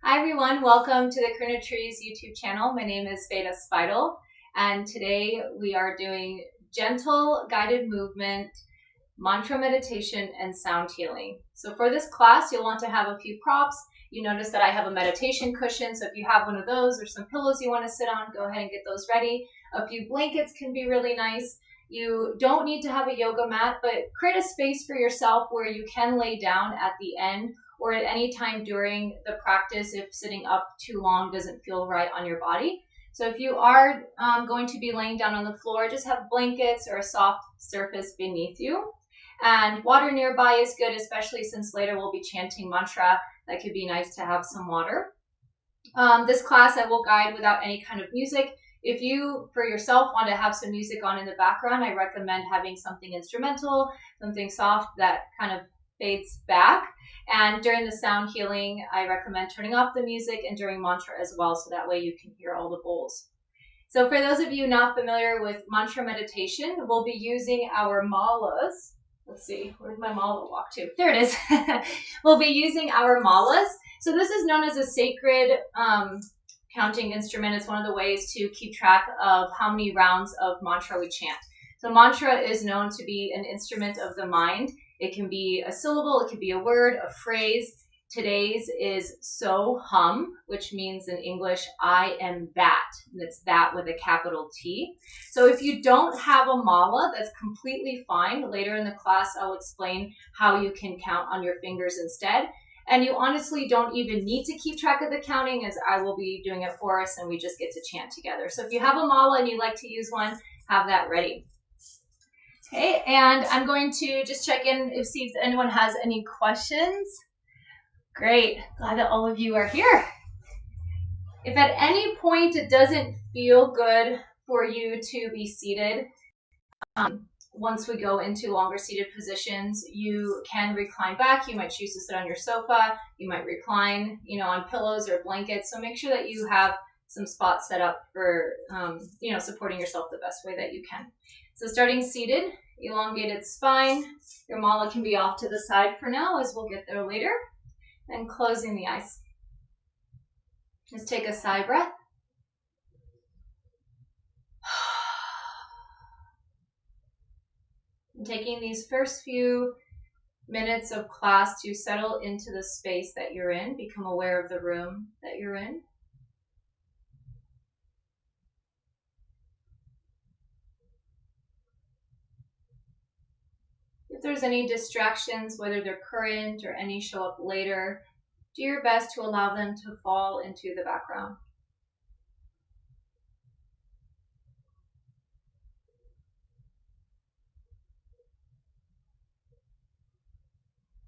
Hi everyone, welcome to the Kruna Trees YouTube channel. My name is Veda Spidle, and today we are doing gentle guided movement, mantra meditation, and sound healing. So for this class, you'll want to have a few props. You notice that I have a meditation cushion, so if you have one of those or some pillows you want to sit on, go ahead and get those ready. A few blankets can be really nice. You don't need to have a yoga mat, but create a space for yourself where you can lay down at the end or at any time during the practice if sitting up too long doesn't feel right on your body. So if you are going to be laying down on the floor, just have blankets or a soft surface beneath you. And water nearby is good, especially since later we'll be chanting mantra. That could be nice to have some water. This class I will guide without any kind of music. If you, for yourself, want to have some music on in the background, I recommend having something instrumental, something soft that kind of fades back. And during the sound healing, I recommend turning off the music and during mantra as well, so that way you can hear all the bowls. So for those of you not familiar with mantra meditation, we'll be using our malas. Let's see, where'd my mala walk to? There it is. We'll be using our malas. So this is known as a sacred counting instrument. It's one of the ways to keep track of how many rounds of mantra we chant. So mantra is known to be an instrument of the mind. It can be a syllable, it could be a word, a phrase. Today's is SoHum, which means in English, I am that. And it's that with a capital T. So if you don't have a mala, that's completely fine. Later in the class, I'll explain how you can count on your fingers instead. And you honestly don't even need to keep track of the counting, as I will be doing it for us and we just get to chant together. So if you have a mala and you like to use one, have that ready. Okay, and I'm going to just check in see if anyone has any questions. Great, glad that all of you are here. If at any point it doesn't feel good for you to be seated, once we go into longer seated positions, you can recline back. You might choose to sit on your sofa. You might recline, on pillows or blankets. So make sure that you have some spots set up for, supporting yourself the best way that you can. So starting seated, elongated spine. Your mala can be off to the side for now, as we'll get there later. And closing the eyes. Just take a sigh breath. And taking these first few minutes of class to settle into the space that you're in, become aware of the room that you're in. If there's any distractions, whether they're current or any show up later, do your best to allow them to fall into the background.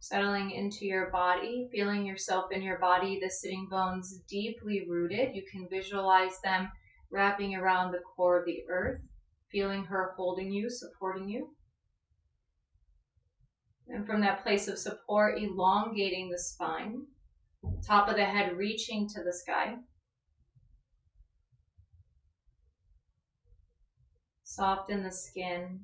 Settling into your body, feeling yourself in your body, the sitting bones deeply rooted. You can visualize them wrapping around the core of the earth, feeling her holding you, supporting you. And from that place of support, elongating the spine, top of the head reaching to the sky. Soften the skin.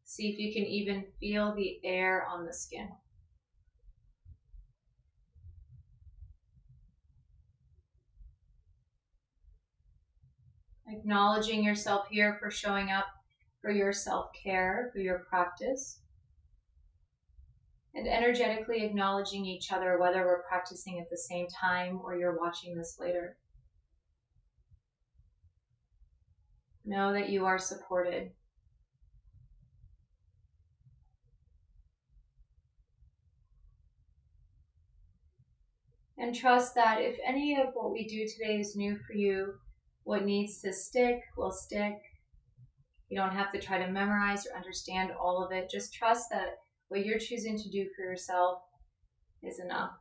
See if you can even feel the air on the skin. Acknowledging yourself here for showing up for your self-care, for your practice. And energetically acknowledging each other, whether we're practicing at the same time or you're watching this later. Know that you are supported. And trust that if any of what we do today is new for you, what needs to stick will stick. You don't have to try to memorize or understand all of it. Just trust that what you're choosing to do for yourself is enough.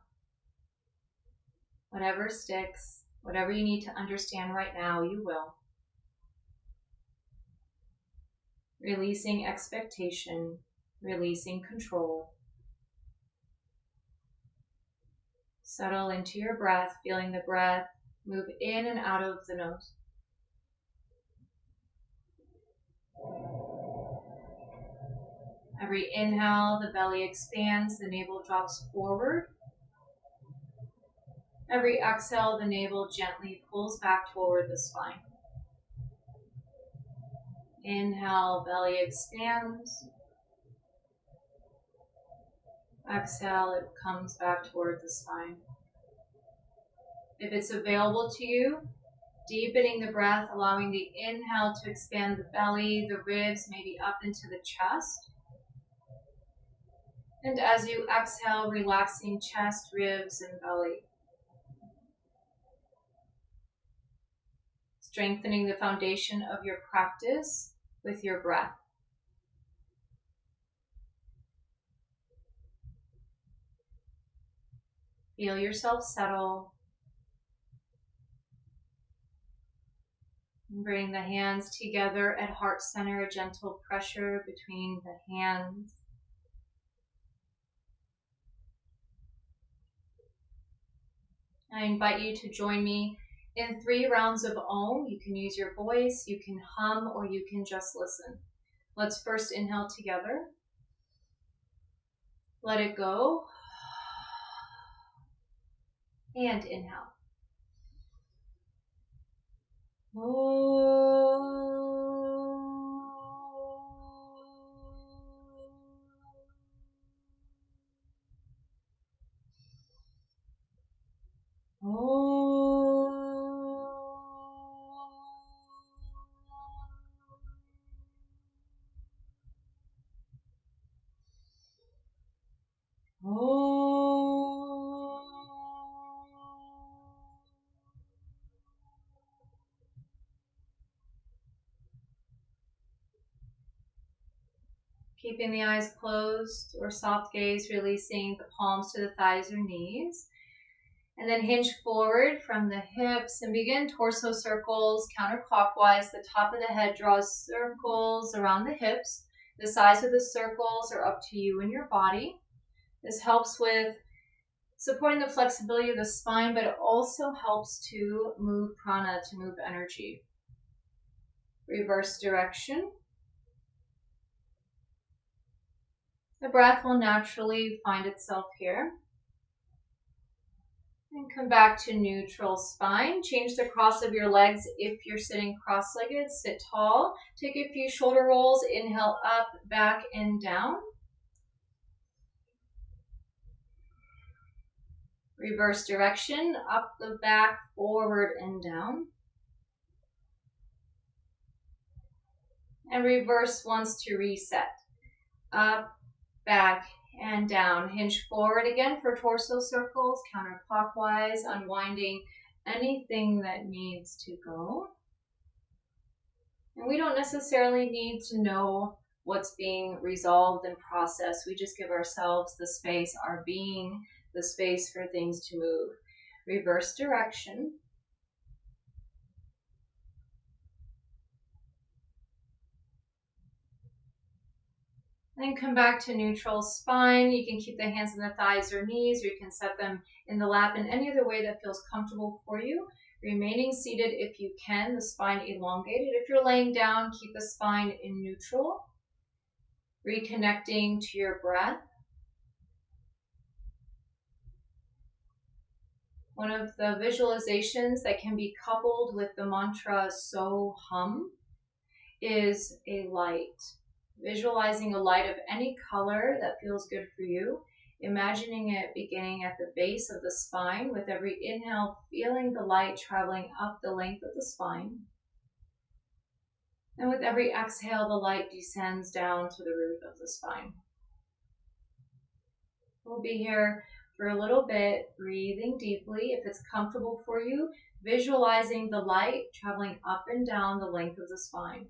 Whatever sticks, whatever you need to understand right now, you will. Releasing expectation, releasing control. Settle into your breath, feeling the breath move in and out of the nose. Every inhale, the belly expands, the navel drops forward. Every exhale, the navel gently pulls back toward the spine. Inhale, belly expands. Exhale, it comes back toward the spine. If it's available to you, deepening the breath, allowing the inhale to expand the belly, the ribs, maybe up into the chest. And as you exhale, relaxing chest, ribs, and belly. Strengthening the foundation of your practice with your breath. Feel yourself settle. Bring the hands together at heart center, a gentle pressure between the hands. I invite you to join me in 3 rounds of Om. You can use your voice, you can hum, or you can just listen. Let's first inhale together. Let it go. And inhale. Keeping the eyes closed or soft gaze, releasing the palms to the thighs or knees. And then hinge forward from the hips and begin torso circles counterclockwise. The top of the head draws circles around the hips. The size of the circles are up to you and your body. This helps with supporting the flexibility of the spine, but it also helps to move prana, to move energy. Reverse direction. The breath will naturally find itself here. And come back to neutral spine. Change the cross of your legs if you're sitting cross-legged. Sit tall. Take a few shoulder rolls. Inhale up, back, and down. Reverse direction. Up the back, forward, and down. And reverse once to reset. Up, back, and down. Hinge forward again for torso circles, counterclockwise, unwinding anything that needs to go. And we don't necessarily need to know what's being resolved and processed. We just give ourselves the space, our being, the space for things to move. Reverse direction. Then come back to neutral spine. You can keep the hands in the thighs or knees, or you can set them in the lap in any other way that feels comfortable for you. Remaining seated if you can, the spine elongated. If you're laying down, keep the spine in neutral. Reconnecting to your breath. One of the visualizations that can be coupled with the mantra SoHum is a light. Visualizing a light of any color that feels good for you. Imagining it beginning at the base of the spine. With every inhale, feeling the light traveling up the length of the spine. And with every exhale, the light descends down to the root of the spine. We'll be here for a little bit, breathing deeply. If it's comfortable for you, visualizing the light traveling up and down the length of the spine.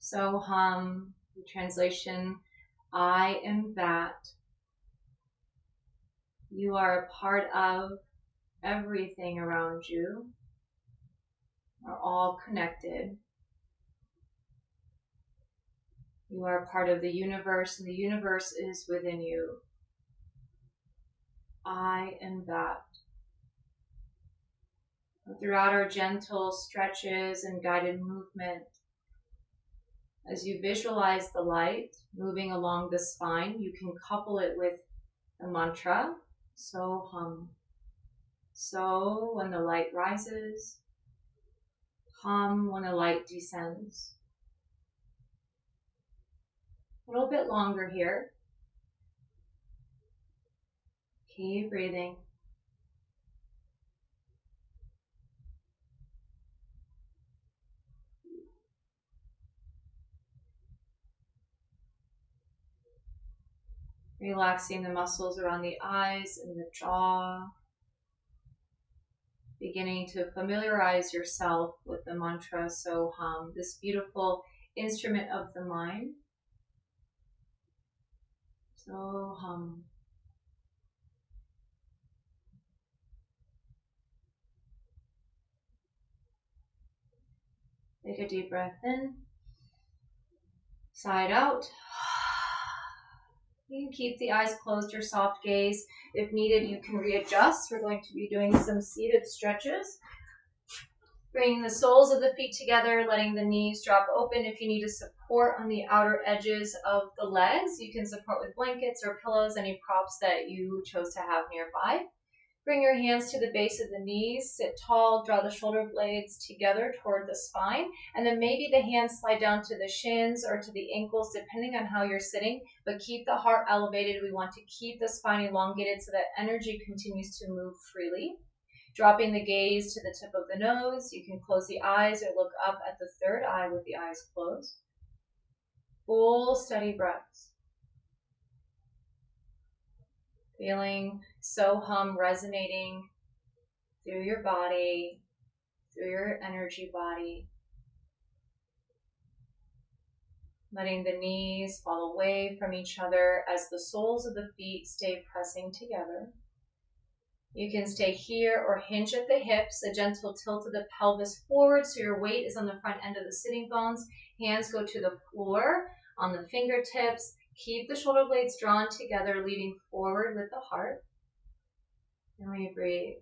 SoHum, the translation, I am that. You are a part of everything around you. We're all connected. You are part of the universe, and the universe is within you. I am that. Throughout our gentle stretches and guided movement, as you visualize the light moving along the spine, you can couple it with The mantra, SoHum. So when the light rises, hum when the light descends. A little bit longer here. Keep breathing. Relaxing the muscles around the eyes and the jaw. Beginning to familiarize yourself with the mantra SoHum, this beautiful instrument of the mind. SoHum. Take a deep breath in. Side out. You can keep the eyes closed or soft gaze. If needed, you can readjust. We're going to be doing some seated stretches. Bringing the soles of the feet together, letting the knees drop open. If you need a support on the outer edges of the legs, you can support with blankets or pillows, any props that you chose to have nearby. Bring your hands to the base of the knees, sit tall, draw the shoulder blades together toward the spine, and then maybe the hands slide down to the shins or to the ankles, depending on how you're sitting, but keep the heart elevated. We want to keep the spine elongated so that energy continues to move freely. Dropping the gaze to the tip of the nose, you can close the eyes or look up at the third eye with the eyes closed. Full, steady breaths. Feeling SoHum resonating through your body, through your energy body. Letting the knees fall away from each other as the soles of the feet stay pressing together. You can stay here or hinge at the hips, a gentle tilt of the pelvis forward so your weight is on the front end of the sitting bones. Hands go to the floor on the fingertips. Keep the shoulder blades drawn together, leading forward with the heart. And we breathe.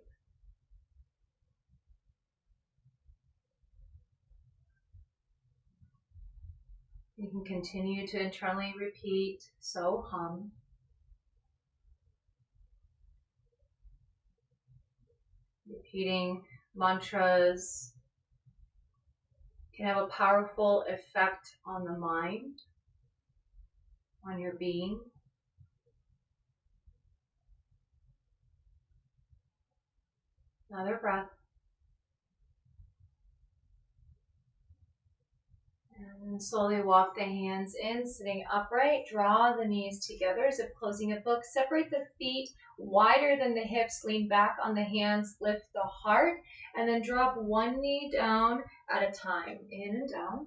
You can continue to internally repeat SoHum. Repeating mantras can have a powerful effect on the mind, on your being. Another breath. And slowly walk the hands in, sitting upright. Draw the knees together as if closing a book. Separate the feet wider than the hips. Lean back on the hands. Lift the heart. And then drop one knee down at a time. In and down.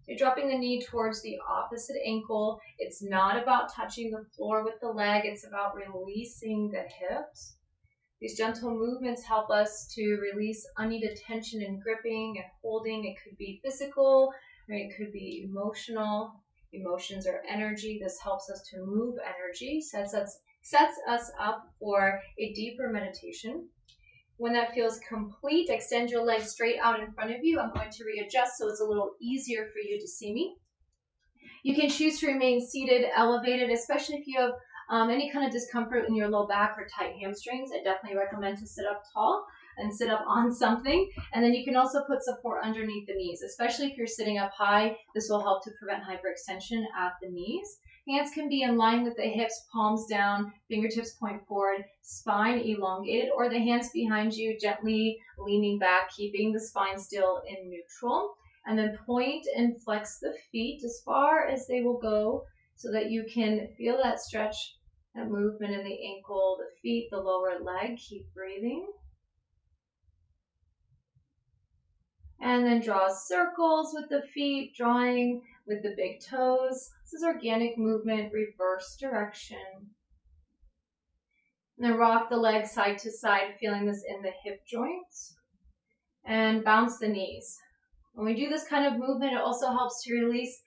You're dropping the knee towards the opposite ankle. It's not about touching the floor with the leg. It's about releasing the hips. These gentle movements help us to release unneeded tension and gripping and holding. It could be physical, or it could be emotional. Emotions are energy. This helps us to move energy, sets us up for a deeper meditation. When that feels complete, extend your legs straight out in front of you. I'm going to readjust so it's a little easier for you to see me. You can choose to remain seated, elevated, especially if you have any kind of discomfort in your low back or tight hamstrings. I definitely recommend to sit up tall and sit up on something. And then you can also put support underneath the knees, especially if you're sitting up high. This will help to prevent hyperextension at the knees. Hands can be in line with the hips, palms down, fingertips point forward, spine elongated, or the hands behind you gently leaning back, keeping the spine still in neutral. And then point and flex the feet as far as they will go so that you can feel that stretch, that movement in the ankle, the feet, the lower leg. Keep breathing. And then draw circles with the feet, drawing with the big toes. This is organic movement, reverse direction. And then rock the legs side to side, feeling this in the hip joints. And bounce the knees. When we do this kind of movement, it also helps to release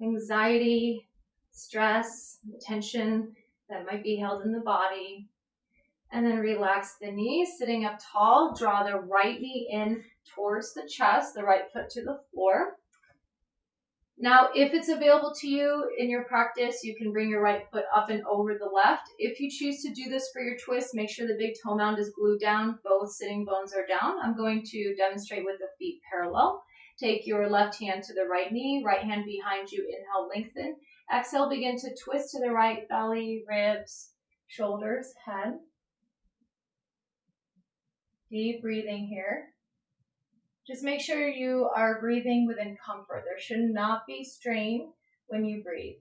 anxiety, stress, tension that might be held in the body. And then relax the knees, sitting up tall. Draw the right knee in towards the chest, the right foot to the floor. Now, if it's available to you in your practice, you can bring your right foot up and over the left. If you choose to do this for your twist, make sure the big toe mound is glued down. Both sitting bones are down. I'm going to demonstrate with the feet parallel. Take your left hand to the right knee, right hand behind you. Inhale, lengthen. Exhale, begin to twist to the right, belly, ribs, shoulders, head. Deep breathing here. Just make sure you are breathing within comfort. There should not be strain when you breathe.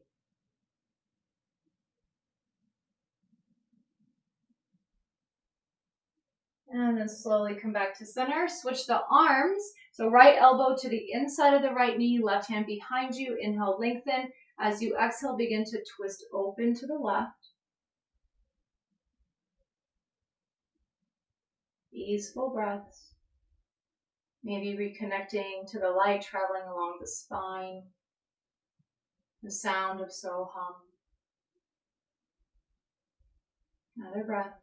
And then slowly come back to center. Switch the arms. So right elbow to the inside of the right knee, left hand behind you. Inhale, lengthen. As you exhale, begin to twist open to the left. Easeful breaths. Maybe reconnecting to the light traveling along the spine. The sound of SoHum. Another breath.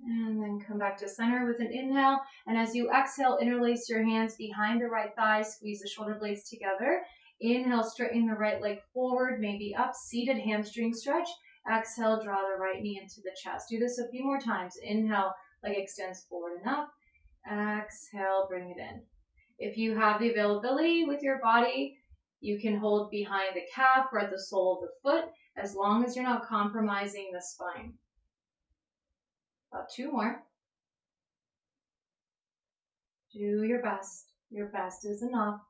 And then come back to center with an inhale. And as you exhale, interlace your hands behind the right thigh. Squeeze the shoulder blades together. Inhale, straighten the right leg forward, maybe up. Seated hamstring stretch. Exhale, draw the right knee into the chest. Do this a few more times. Inhale, leg extends forward and up. Exhale, bring it in. If you have the availability with your body, you can hold behind the calf or at the sole of the foot, as long as you're not compromising the spine. About 2 more. Do your best. Your best is enough.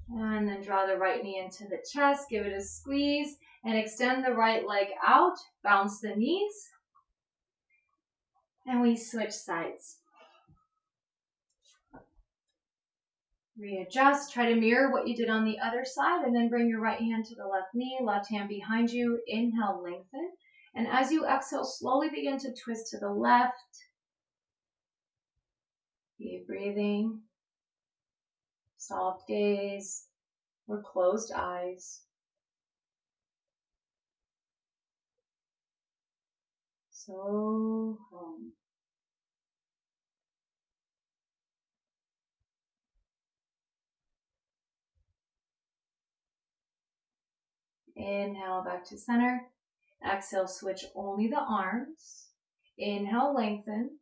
And then draw the right knee into the chest. Give it a squeeze and extend the right leg out. Bounce the knees. And we switch sides. Readjust. Try to mirror what you did on the other side, and then bring your right hand to the left knee, left hand behind you. Inhale, lengthen. And as you exhale, slowly begin to twist to the left. Deep breathing. Soft gaze or closed eyes. SoHum. Inhale, back to center. Exhale, switch only the arms. Inhale, lengthen.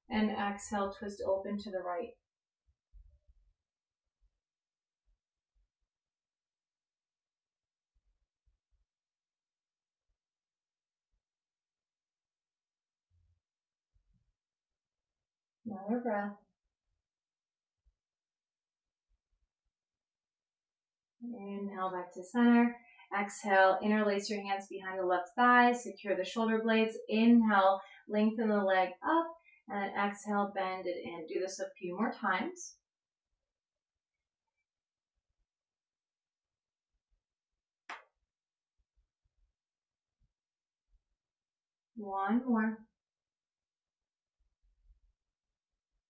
And exhale, twist open to the right. Another breath. Inhale, back to center. Exhale, interlace your hands behind the left thigh. Secure the shoulder blades. Inhale, lengthen the leg up. And exhale, bend it in. Do this a few more times. One more.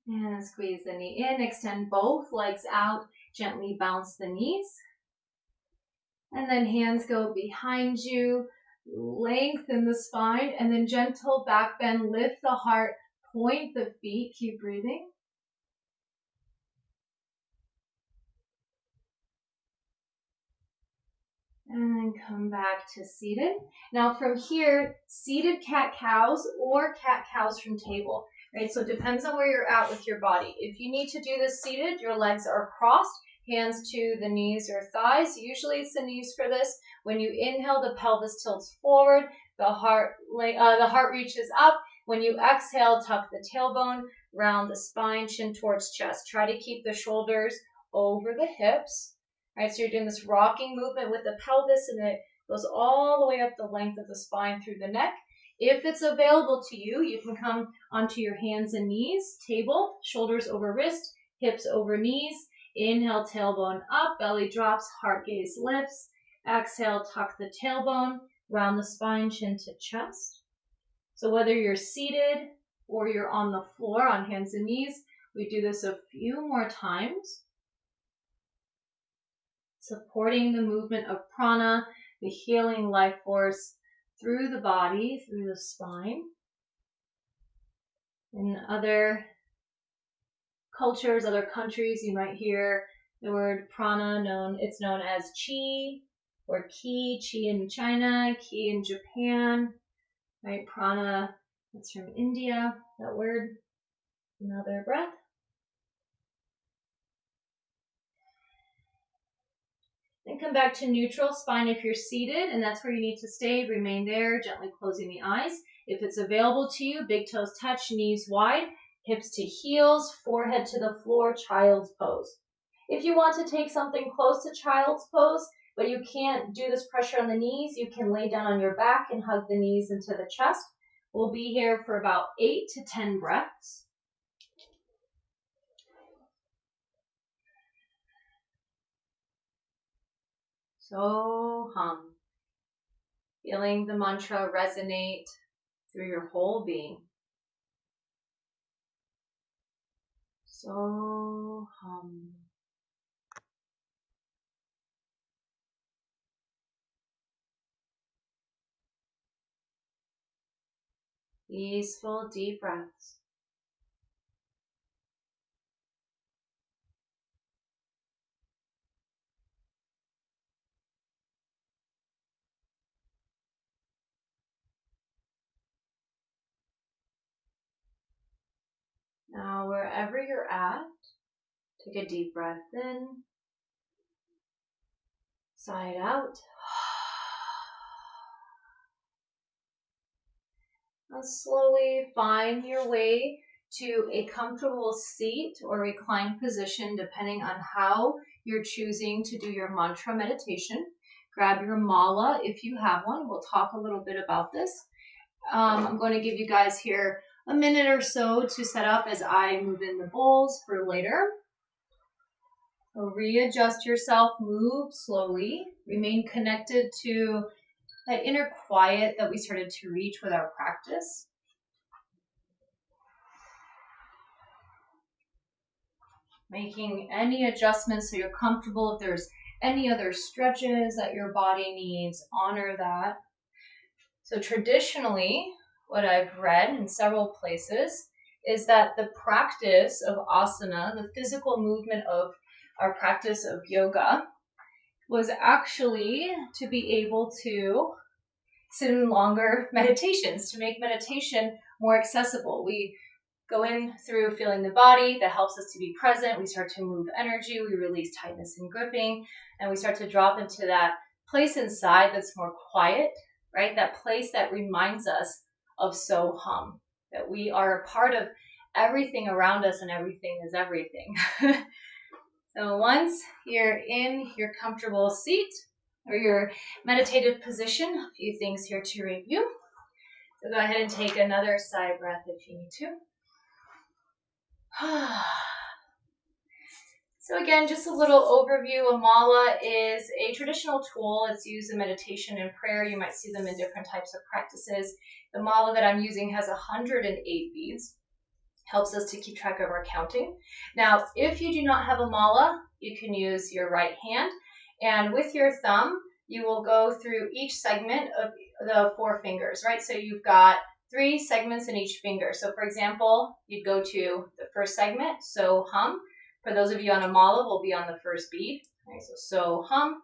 And squeeze the knee in. Extend both legs out. Gently bounce the knees. And then hands go behind you. Lengthen the spine. And then gentle back bend. Lift the heart. Point the feet. Keep breathing. And come back to seated. Now from here, seated cat-cows or cat-cows from table. Right, so it depends on where you're at with your body. If you need to do this seated, your legs are crossed, hands to the knees or thighs. Usually it's the knees for this. When you inhale, the pelvis tilts forward, the heart reaches up. When you exhale, tuck the tailbone, round the spine, chin towards chest. Try to keep the shoulders over the hips. All right, so you're doing this rocking movement with the pelvis, and it goes all the way up the length of the spine through the neck. If it's available to you, you can come onto your hands and knees, table, shoulders over wrist, hips over knees. Inhale, tailbone up, belly drops, heart gaze lifts. Exhale, tuck the tailbone, round the spine, chin to chest. So whether you're seated or you're on the floor on hands and knees, we do this a few more times. Supporting the movement of prana, the healing life force through the body, through the spine. In other cultures, other countries, you might hear the word prana it's known as chi or ki in China, ki in Japan, right? Prana, that's from India, that word. Another breath. Then come back to neutral spine if you're seated, and that's where you need to stay. Remain there, gently closing the eyes. If it's available to you, big toes touch, knees wide, hips to heels, forehead to the floor, child's pose. If you want to take something close to child's pose, but you can't do this pressure on the knees, you can lay down on your back and hug the knees into the chest. We'll be here for about 8 to 10 breaths. SoHum. Feeling the mantra resonate through your whole being. SoHum. Peaceful, deep breaths. Now, wherever you're at, take a deep breath in, sigh it out. Now slowly find your way to a comfortable seat or reclined position, depending on how you're choosing to do your mantra meditation. Grab your mala if you have one. We'll talk a little bit about this. I'm going to give you guys here a minute or so to set up as I move in the bowls for later. So readjust yourself, move slowly, remain connected to that inner quiet that we started to reach with our practice. Making any adjustments so you're comfortable. If there's any other stretches that your body needs, honor that. So traditionally, what I've read in several places is that the practice of asana, the physical movement of our practice of yoga, was actually to be able to sit in longer meditations, to make meditation more accessible. We go in through feeling the body. That helps us to be present. We start to move energy. We release tightness and gripping. And we start to drop into that place inside that's more quiet, right? That place that reminds us of SoHum, that we are a part of everything around us and everything is everything. So once you're in your comfortable seat or your meditative position, a few things here to review. So go ahead and take another sigh breath if you need to. So again, just a little overview. A mala is a traditional tool. It's used in meditation and prayer. You might see them in different types of practices. The mala that I'm using has 108 beads. Helps us to keep track of our counting. Now, if you do not have a mala, you can use your right hand. And with your thumb, you will go through each segment of the 4 fingers, right? So you've got 3 segments in each finger. So for example, you'd go to the first segment, SoHum. For those of you on a mala, will be on the first bead. Right, so SoHum,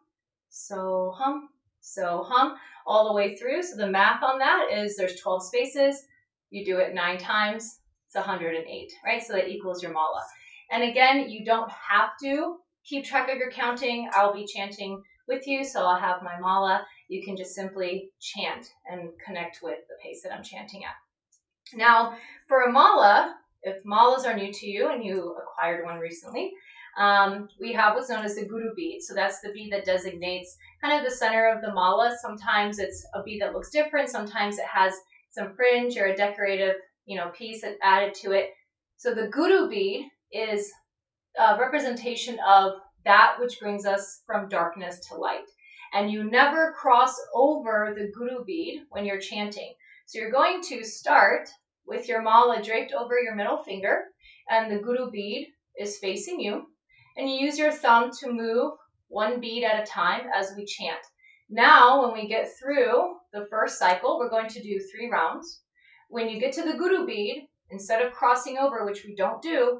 SoHum, SoHum, all the way through. So the math on that is there's 12 spaces. You do it 9 times. It's 108, right? So that equals your mala. And again, you don't have to keep track of your counting. I'll be chanting with you, so I'll have my mala. You can just simply chant and connect with the pace that I'm chanting at. Now, for a mala, if malas are new to you and you acquired one recently, we have what's known as the guru bead. So that's the bead that designates kind of the center of the mala. Sometimes it's a bead that looks different. Sometimes it has some fringe or a decorative piece that's added to it. So the guru bead is a representation of that which brings us from darkness to light. And you never cross over the guru bead when you're chanting. So you're going to start with your mala draped over your middle finger, and the guru bead is facing you. And you use your thumb to move 1 bead at a time as we chant. Now, when we get through the first cycle, we're going to do 3 rounds. When you get to the guru bead, instead of crossing over, which we don't do,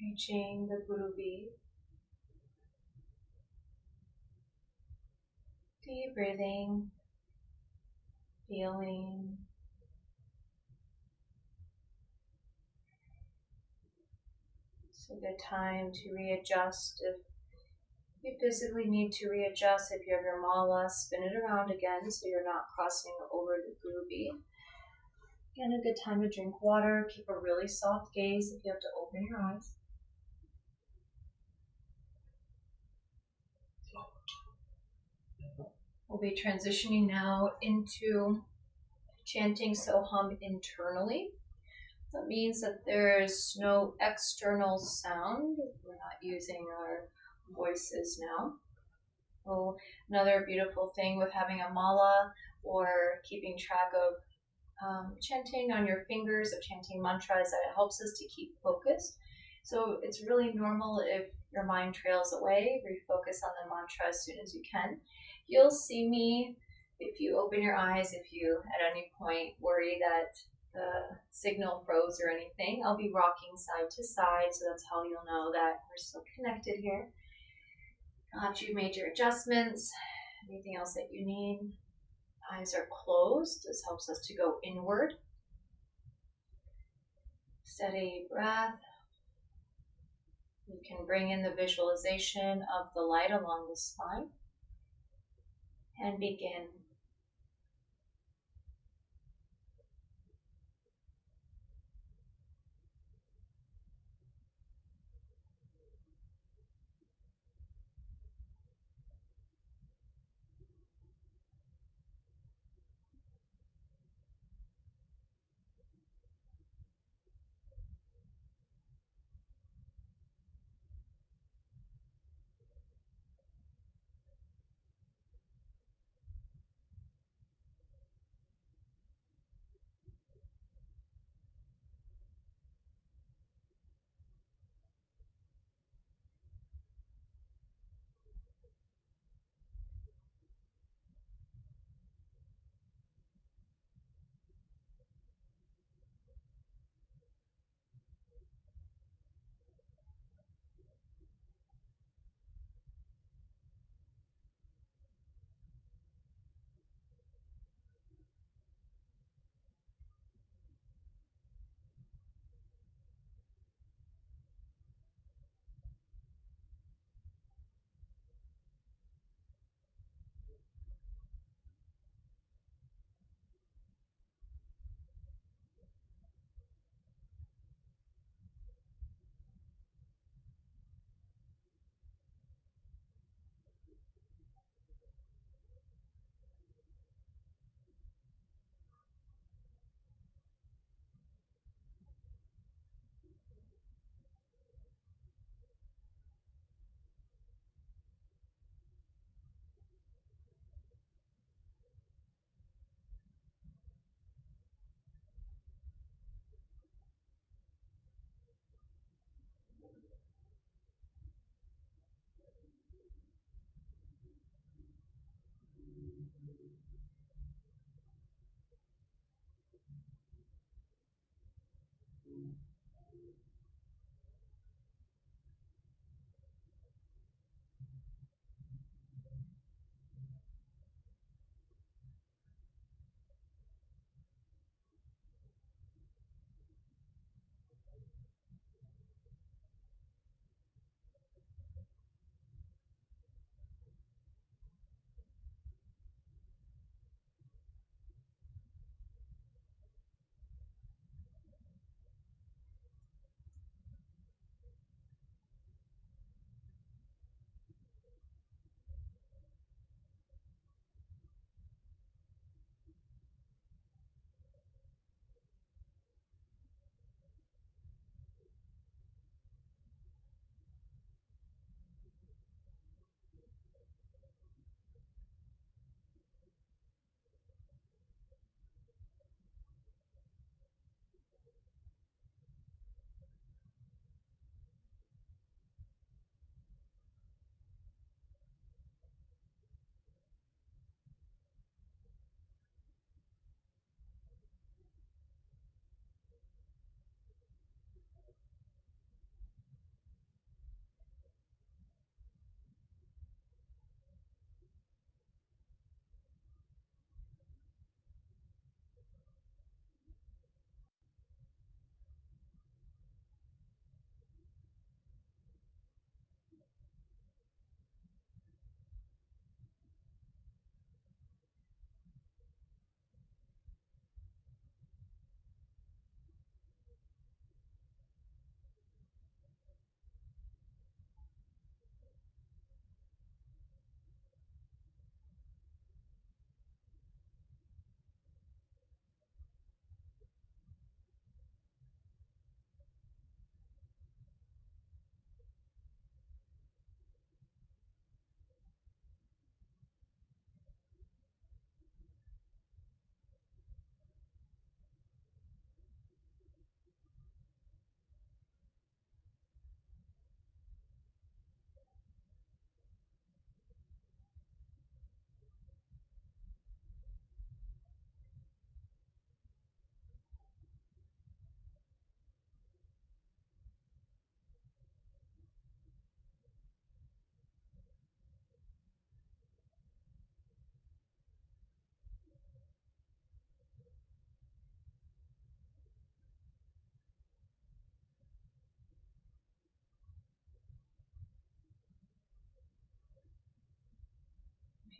Reaching the groovy. Deep breathing, feeling. It's a good time to readjust if you physically need to readjust. If you have your mala, spin it around again so you're not crossing over the groovy. Again, a good time to drink water. Keep a really soft gaze if you have to open your eyes. We'll be transitioning now into chanting SoHum internally. That means that there's no external sound. We're not using our voices now. So another beautiful thing with having a mala or keeping track of chanting on your fingers, of chanting mantra, is that it helps us to keep focused. So it's really normal if your mind trails away, refocus on the mantra as soon as you can. You'll see me if you open your eyes, if you at any point worry that the signal froze or anything. I'll be rocking side to side, so that's how you'll know that we're still connected here. After you've made your adjustments, anything else that you need, eyes are closed. This helps us to go inward. Steady breath. You can bring in the visualization of the light along the spine and begin.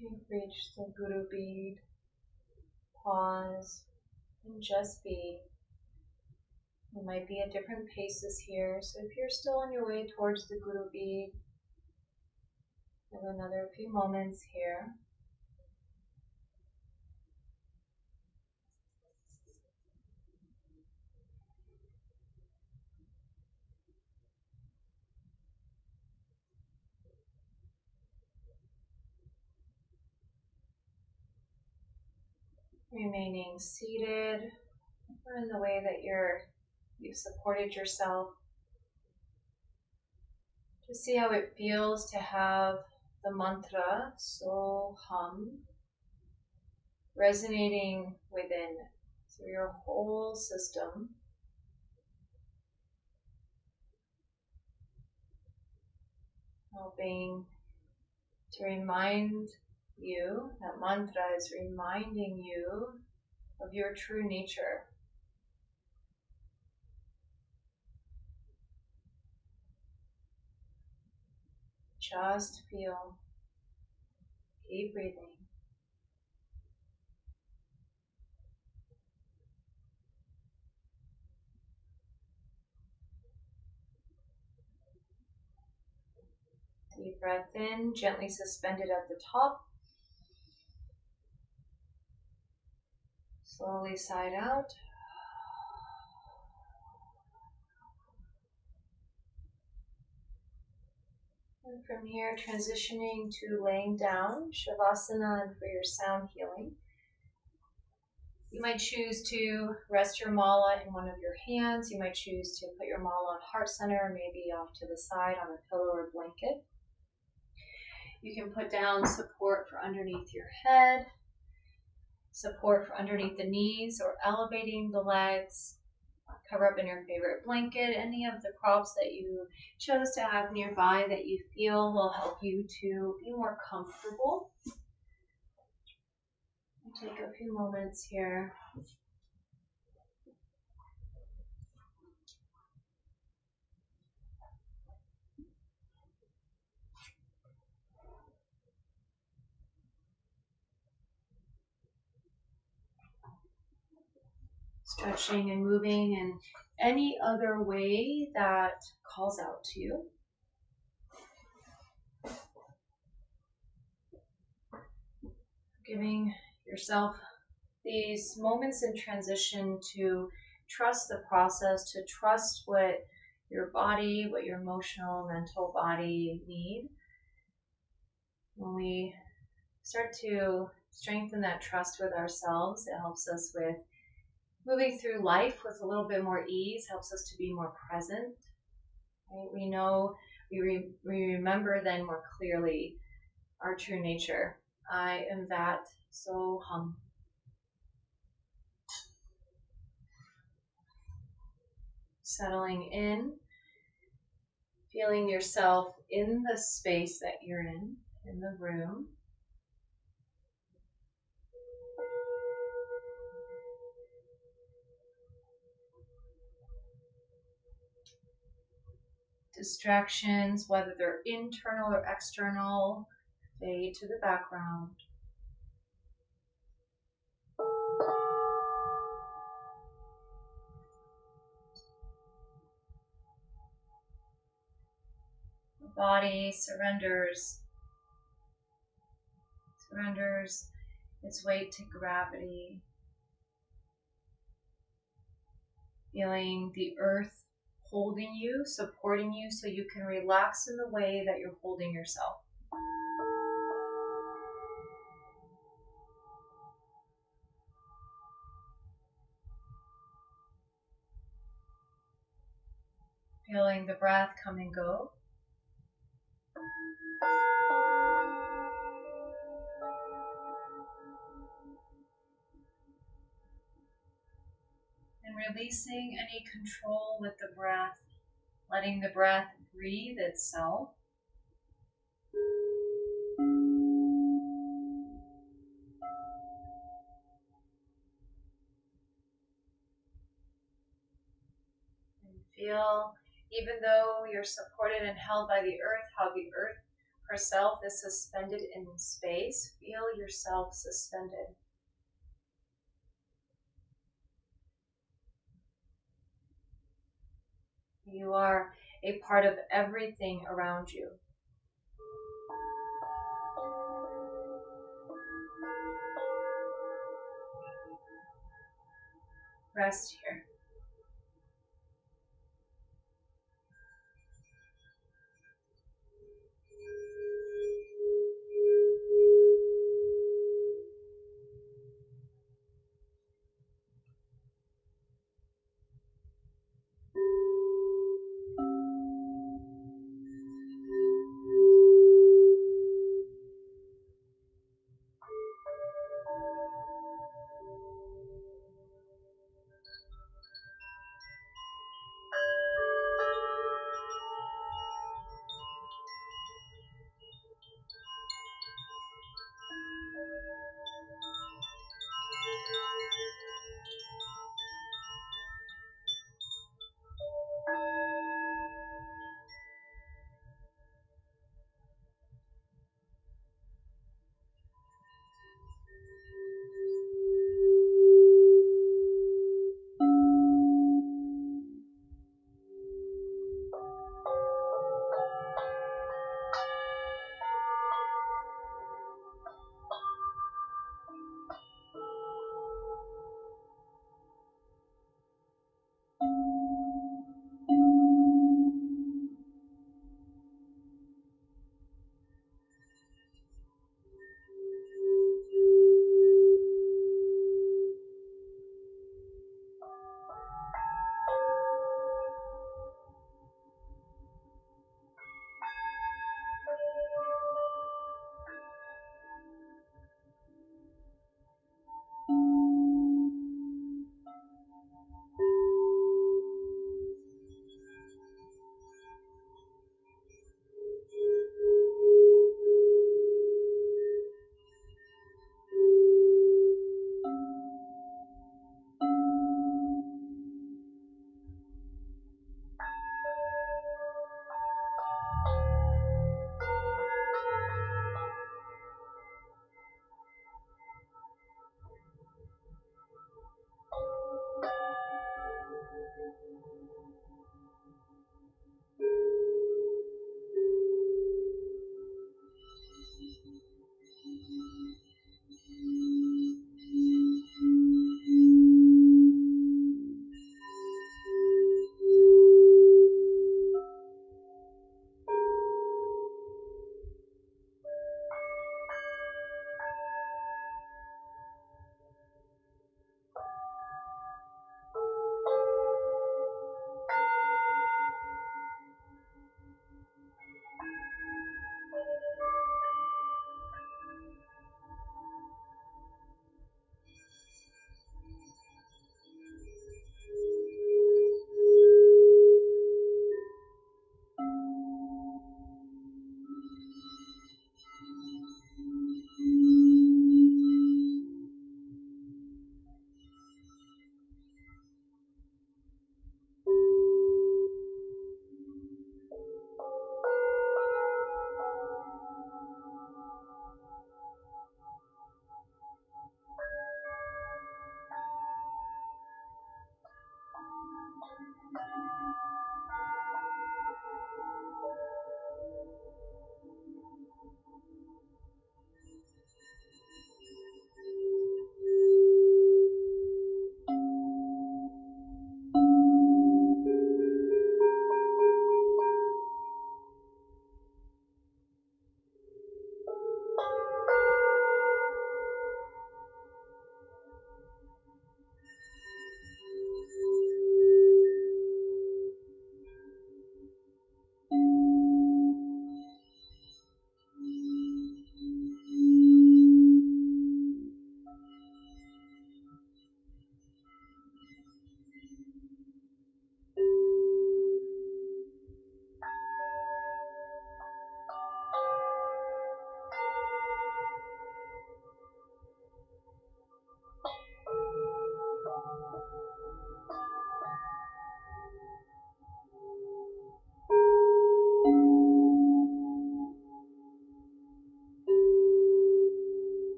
You've reached the Guru bead. Pause and just be. There might be at different paces here, so if you're still on your way towards the Guru bead, have another few moments here. Remaining seated or in the way that you've supported yourself. To see how it feels to have the mantra SoHum resonating within through your whole system. Helping to remind you, that mantra is reminding you of your true nature. Just feel. Keep breathing. Deep breath in, gently suspended at the top. Slowly sigh out. And from here, transitioning to laying down, Shavasana, and for your sound healing. You might choose to rest your mala in one of your hands. You might choose to put your mala on heart center, maybe off to the side on a pillow or blanket. You can put down support for underneath your head, support for underneath the knees, or elevating the legs. Cover up in your favorite blanket, any of the props that you chose to have nearby that you feel will help you to be more comfortable. Take a few moments here. Stretching and moving in any other way that calls out to you. Giving yourself these moments in transition to trust the process, to trust what your body, what your emotional, mental body need. When we start to strengthen that trust with ourselves, it helps us with moving through life with a little bit more ease, helps us to be more present. Right? We know, we remember then more clearly our true nature. I am that SoHum. Settling in, feeling yourself in the space that you're in the room. Distractions, whether they're internal or external, fade to the background. The body surrenders its weight to gravity. Feeling the earth holding you, supporting you, so you can relax in the way that you're holding yourself. Feeling the breath come and go. And releasing any control with the breath, letting the breath breathe itself. And feel, even though you're supported and held by the earth, how the earth herself is suspended in space. Feel yourself suspended. You are a part of everything around you. Rest here.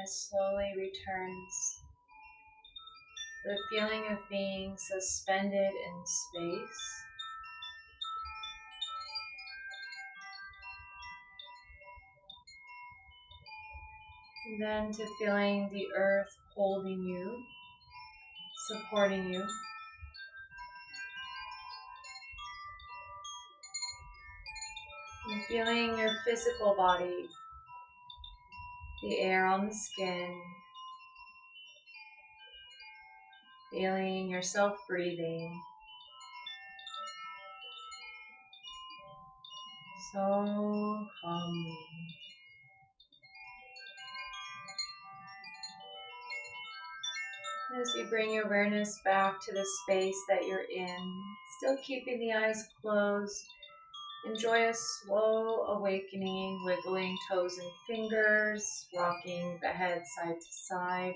awareness slowly returns to the feeling of being suspended in space. And then to feeling the earth holding you, supporting you. And feeling your physical body, the air on the skin, feeling yourself breathing. SoHum. As you bring your awareness back to the space that you're in, still keeping the eyes closed, enjoy a slow awakening, wiggling toes and fingers, rocking the head side to side,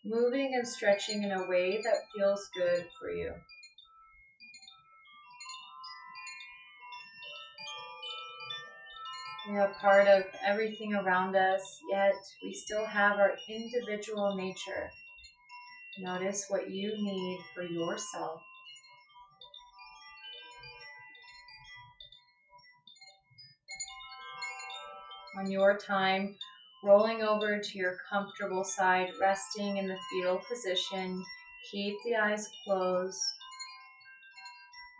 moving and stretching in a way that feels good for you. We are part of everything around us, yet we still have our individual nature. Notice what you need for yourself. On your time, rolling over to your comfortable side, resting in the fetal position. Keep the eyes closed.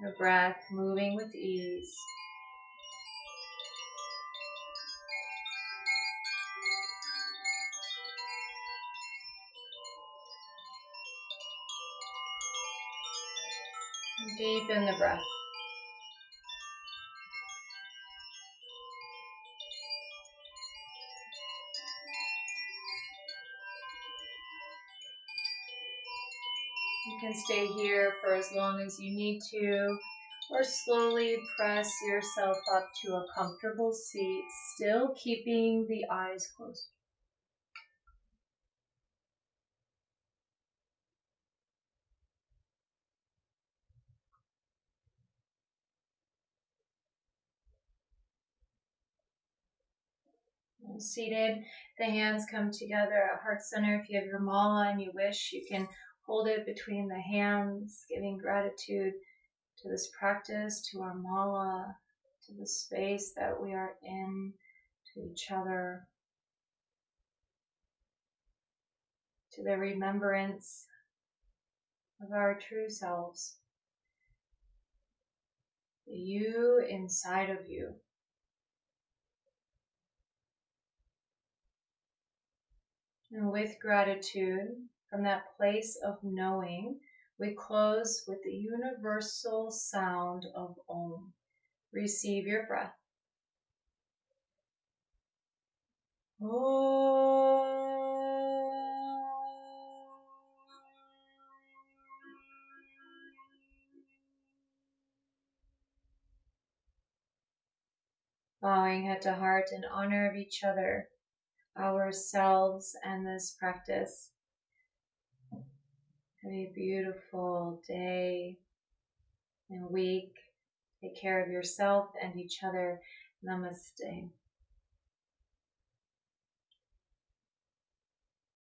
Your breath moving with ease. And deepen the breath. You can stay here for as long as you need to, or slowly press yourself up to a comfortable seat, still keeping the eyes closed. Seated, the hands come together at heart center. If you have your mala and you wish, you can hold it between the hands, giving gratitude to this practice, to our mala, to the space that we are in, to each other, to the remembrance of our true selves, the you inside of you. And with gratitude, from that place of knowing, we close with the universal sound of Om. Receive your breath. Om. Bowing head to heart in honor of each other, ourselves, and this practice. Have a beautiful day and week. Take care of yourself and each other. Namaste.